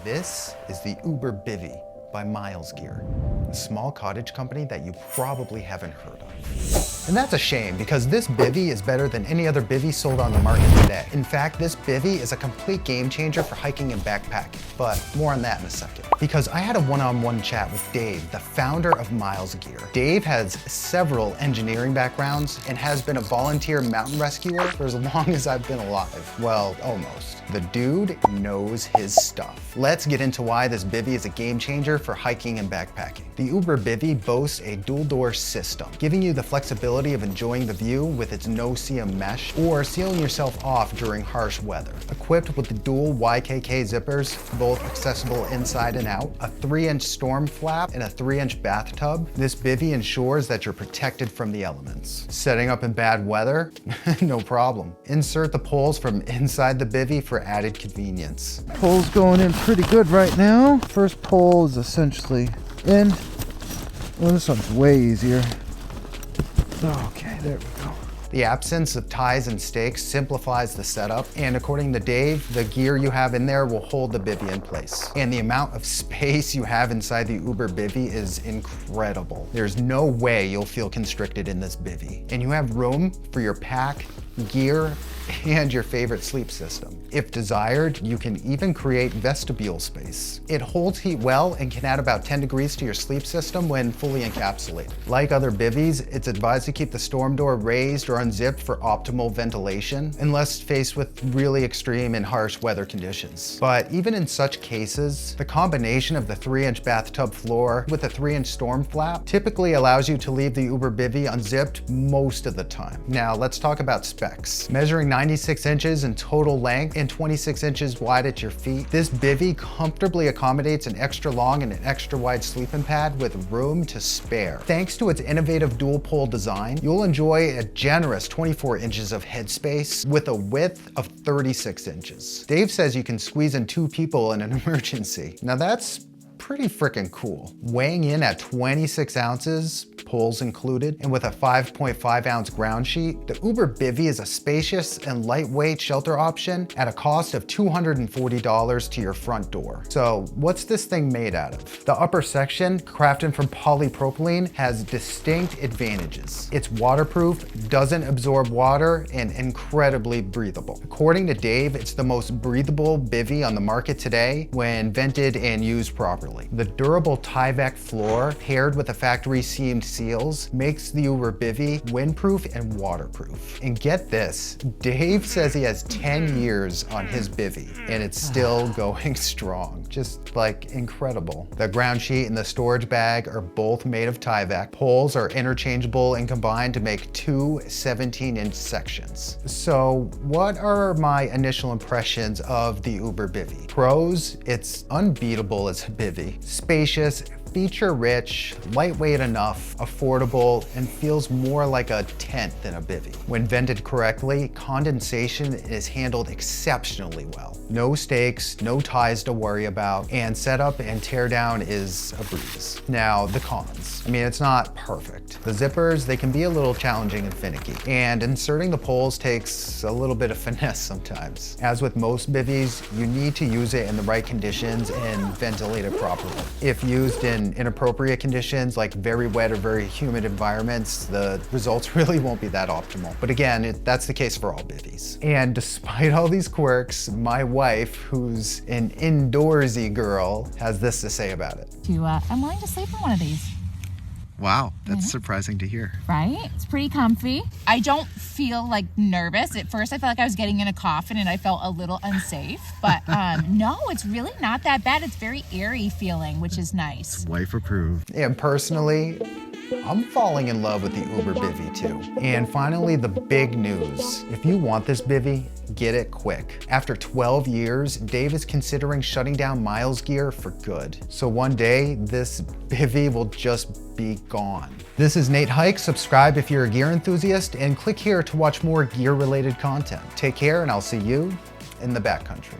This is the 𝐒𝐔𝐄𝐑𝐈𝐏𝐍𝐿 by Miles Gear, a small cottage company that you probably haven't heard of. And that's a shame, because this bivy is better than any other bivy sold on the market today. In fact, this bivy is a complete game changer for hiking and backpacking, but more on that in a second. Because I had a one-on-one chat with Dave, the founder of Miles Gear. Dave has several engineering backgrounds and has been a volunteer mountain rescuer for as long as I've been alive. Well, almost. The dude knows his stuff. Let's get into why this bivy is a game changer for hiking and backpacking. The 𝐒𝐔𝐄𝐑𝐈𝐏𝐍𝐿 boasts a dual-door system, giving you the flexibility of enjoying the view with its no-see mesh or sealing yourself off during harsh weather. Equipped with the dual 𝐒𝐔𝐁𝐒𝐂𝐑𝐈𝐏𝐍𝐿 zippers, both accessible inside and out, a 3-inch storm flap, and a 3-inch bathtub, this bivy ensures that you're protected from the elements. Setting up in bad weather? No problem. Insert the poles from inside the bivy for added convenience. Pole's going in pretty good right now. First pole is essentially in. Well, this one's way easier. Okay, there we go. The absence of ties and stakes simplifies the setup, and according to Dave, the gear you have in there will hold the bivy in place. And the amount of space you have inside the 𝐒𝐔𝐄𝐑𝐈𝐏𝐍𝐿 is incredible. There's no way you'll feel constricted in this bivy. And you have room for your pack, gear, and your favorite sleep system. If desired, you can even create vestibule space. It holds heat well and can add about 10 degrees to your sleep system when fully encapsulated. Like other bivvies, it's advised to keep the storm door raised or unzipped for optimal ventilation, unless faced with really extreme and harsh weather conditions. But even in such cases, the combination of the 3-inch bathtub floor with a 3-inch storm flap typically allows you to leave the 𝐒𝐔𝐄𝐑𝐈𝐏𝐍𝐿 unzipped most of the time. Now let's talk about specs. Measuring 96 inches in total length and 26 inches wide at your feet, this bivy comfortably accommodates an extra long and an extra wide sleeping pad with room to spare. Thanks to its innovative dual pole design, you'll enjoy a generous 24 inches of headspace with a width of 36 inches. Dave says you can squeeze in 2 people in an emergency. Now that's pretty freaking cool. Weighing in at 26 ounces, poles included, and with a 5.5 ounce ground sheet, the 𝐒𝐔𝐄𝐑𝐈𝐏𝐍𝐿 is a spacious and lightweight shelter option at a cost of $240 to your front door. So what's this thing made out of? The upper section, crafted from polypropylene, has distinct advantages. It's waterproof, doesn't absorb water, and incredibly breathable. According to Dave, it's the most breathable bivy on the market today when vented and used properly. The durable Tyvek floor paired with the factory seamed seals makes the 𝐒𝐔𝐄𝐑𝐈𝐏𝐍𝐿 windproof and waterproof. And get this, Dave says he has 10 years on his bivy and it's still going strong. Just like incredible. The ground sheet and the storage bag are both made of Tyvek. Poles are interchangeable and combined to make 2 17-inch sections. So what are my initial impressions of the 𝐒𝐔𝐄𝐑𝐈𝐏𝐍𝐿? Pros, it's unbeatable as a bivy. Spacious, feature-rich, lightweight enough, affordable, and feels more like a tent than a bivy. When vented correctly, condensation is handled exceptionally well. No stakes, no ties to worry about, and setup and teardown is a breeze. Now, the cons. I mean, it's not perfect. The zippers, they can be a little challenging and finicky, and inserting the poles takes a little bit of finesse sometimes. As with most bivvies, you need to use it in the right conditions and ventilate it properly. If used in inappropriate conditions like very wet or very humid environments, the results really won't be that optimal. But again, that's the case for all bivvies. And despite all these quirks, my wife, who's an indoorsy girl, has this to say about it. I'm willing to sleep in one of these. Wow, that's surprising to hear. Right? It's pretty comfy. I don't feel like nervous. At first I felt like I was getting in a coffin and I felt a little unsafe, but no, it's really not that bad. It's very airy feeling, which is nice. Wife approved. And personally, I'm falling in love with the 𝐒𝐔𝐄𝐑𝐈𝐏𝐍𝐿 too. And finally, the big news. If you want this bivy, get it quick. After 12 years, Dave is considering shutting down Miles Gear for good. So one day, this bivy will just be gone. This is Nate Hike. Subscribe if you're a gear enthusiast, and click here to watch more gear-related content. Take care, and I'll see you in the backcountry.